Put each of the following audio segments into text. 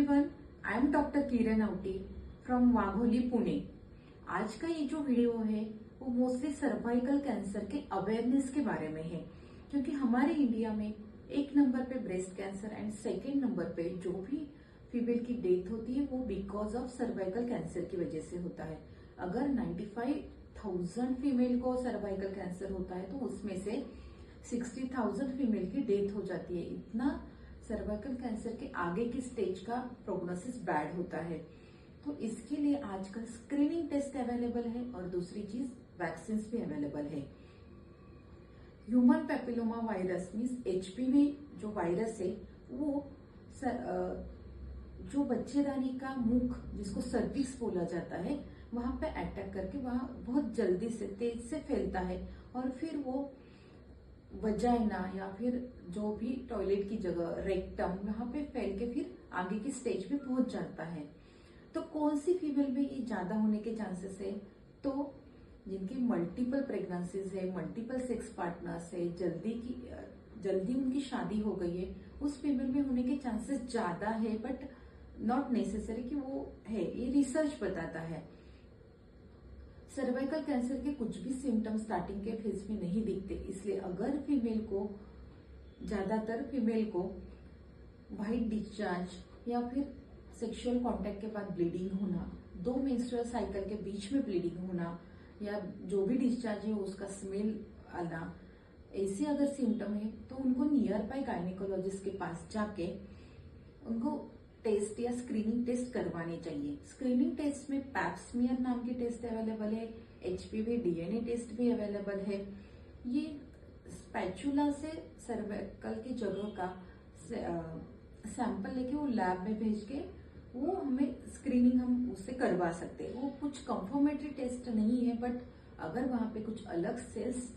Everyone, I am doctor Kiran Awati from Wagholi Pune. आज का ये जो वीडियो है वो मोस्टली सर्वाइकल कैंसर के अवेयरनेस के बारे में है, क्योंकि हमारे इंडिया में एक नंबर पे breast cancer and second number पे जो भी फीमेल की डेथ होती है वो बिकॉज ऑफ सर्वाइकल कैंसर की वजह से होता है। अगर 95,000 फीमेल को सर्वाइकल कैंसर होता है तो उसमें से 60,000 फीमेल की डेथ हो जाती है। इतना सर्वाइकल कैंसर के आगे की स्टेज का प्रोग्नोसिस बैड होता है। तो इसके लिए आजकल स्क्रीनिंग टेस्ट अवेलेबल है और दूसरी चीज वैक्सीन भी अवेलेबल है। Human papilloma virus means HPV जो वायरस है वो जो बच्चेदानी का मुख जिसको सर्विक्स बोला जाता है वहां पे अटैक करके वहां बहुत जल्दी से तेज से फैलता है और फिर वो वजाइना या फिर जो भी टॉयलेट की जगह रेक्टम वहां पे फैल के फिर आगे की स्टेज पे पहुंच जाता है। तो कौन सी फीमेल में ये ज्यादा होने के चांसेस है? तो जिनकी मल्टीपल प्रेगनेंसीज है, मल्टीपल सेक्स पार्टनर्स है, जल्दी उनकी शादी हो गई है, उस फीमेल में होने के चांसेस ज्यादा है, बट नॉट नेसेसरी कि वो है, ये रिसर्च बताता है। सर्वाइकल कैंसर के कुछ भी सिम्टम्स स्टार्टिंग के फेज में नहीं दिखते, इसलिए अगर ज्यादातर फीमेल को व्हाइट डिस्चार्ज या फिर सेक्सुअल कांटेक्ट के बाद ब्लीडिंग होना, 2 मेंस्ट्रुअल साइकिल के बीच में ब्लीडिंग होना या जो भी डिस्चार्ज है उसका स्मेल आना, ऐसे अगर सिम्टम है तो उनको नियर बाय गायनेकोलॉजिस्ट के पास जाके उनको टेस्ट या स्क्रीनिंग टेस्ट करवानी चाहिए। स्क्रीनिंग टेस्ट में पैप्समियर नाम की टेस्ट अवेलेबल है, एचपीवी डीएनए टेस्ट भी अवेलेबल है। ये स्पैचुला से सर्वाइकल की जगह का सैंपल लेके वो लैब में भेज के वो हमें स्क्रीनिंग हम उससे करवा सकते हैं। वो कुछ कंफर्मेटरी टेस्ट नहीं है, बट अगर वहां पे कुछ अलग सेल्स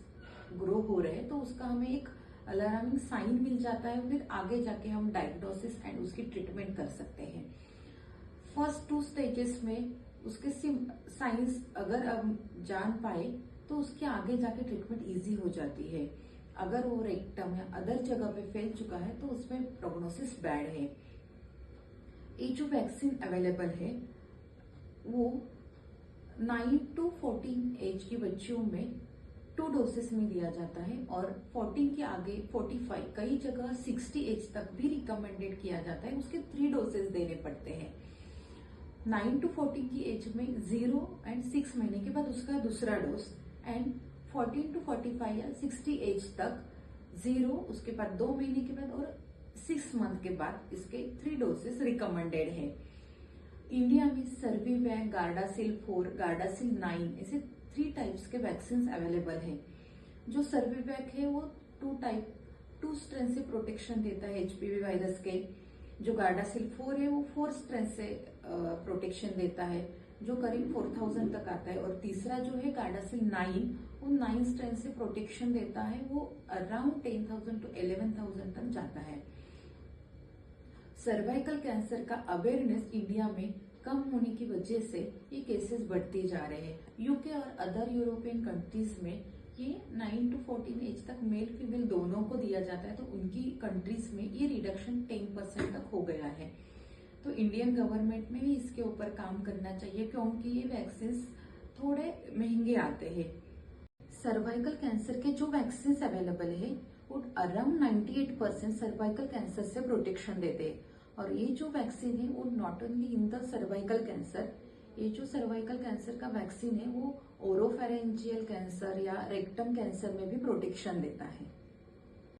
ग्रो हो रहे हैं तो उसका हमें एक अलार्मिंग साइन मिल जाता है, फिर आगे जाके हम डायग्नोसिस एंड उसकी ट्रीटमेंट कर सकते हैं। फर्स्ट 2 स्टेजेस में उसके साइंस अगर हम जान पाए तो उसके आगे जाके ट्रीटमेंट इजी हो जाती है। अगर वो रेक्टम या अदर जगह पे फैल चुका है तो उसमें प्रोग्नोसिस बैड है। ये जो वैक्सीन अवेलेबल है वो 9 to 14 एज की बच्चियों में 2 डोसेस में दिया जाता है और 14 के आगे 45, कई जगह 60 एज तक भी रिकमेंडेड किया जाता है, उसके 3 डोसेस देने पड़ते हैं। 9 to 14 की एज में 0 एंड 6 महीने के बाद उसका दूसरा डोज, एंड 14 to 45 या 60 एज तक 0, उसके बाद 2 महीने के बाद और 6 मंथ के बाद इसके 3 डोसेस रिकमेंडेड है। इंडिया में सर्विवैक, गार्डासिल 4, गार्डासिल 9 ऐसे 3 टाइप्स के वैक्सीन अवेलेबल है। जो सर्विवैक है वो 2 स्ट्रेन से प्रोटेक्शन देता है एचपीवी वायरस के। जो गार्डासिल 4 है वो 4 स्ट्रेन से प्रोटेक्शन देता है, जो करीब 4,000 तक आता है। और तीसरा जो है गार्डासिल 9, वो 9 स्ट्रेन से प्रोटेक्शन देता है, वो अराउंड 10,000 to 11,000 तक जाता है। सर्वाइकल कैंसर का अवेयरनेस इंडिया में कम होने की वजह से ये केसेस बढ़ते जा रहे हैं। यूके और अदर यूरोपियन कंट्रीज में ये 9 to 14 एज तक मेल फीमेल दोनों को दिया जाता है, तो उनकी कंट्रीज में ये रिडक्शन 10% तक हो गया है। तो इंडियन गवर्नमेंट में भी इसके ऊपर काम करना चाहिए, क्योंकि ये वैक्सीन थोड़े महंगे आते हैं। सर्वाइकल कैंसर के जो वैक्सीन अवेलेबल है वो अराउंड 98% सर्वाइकल कैंसर से प्रोटेक्शन देते हैं। और ये जो वैक्सीन है वो not only in the cervical cancer, ये जो सर्वाइकल कैंसर का वैक्सीन है वो ओरोफेरेंजियल कैंसर या रेक्टम कैंसर में भी प्रोटेक्शन देता है।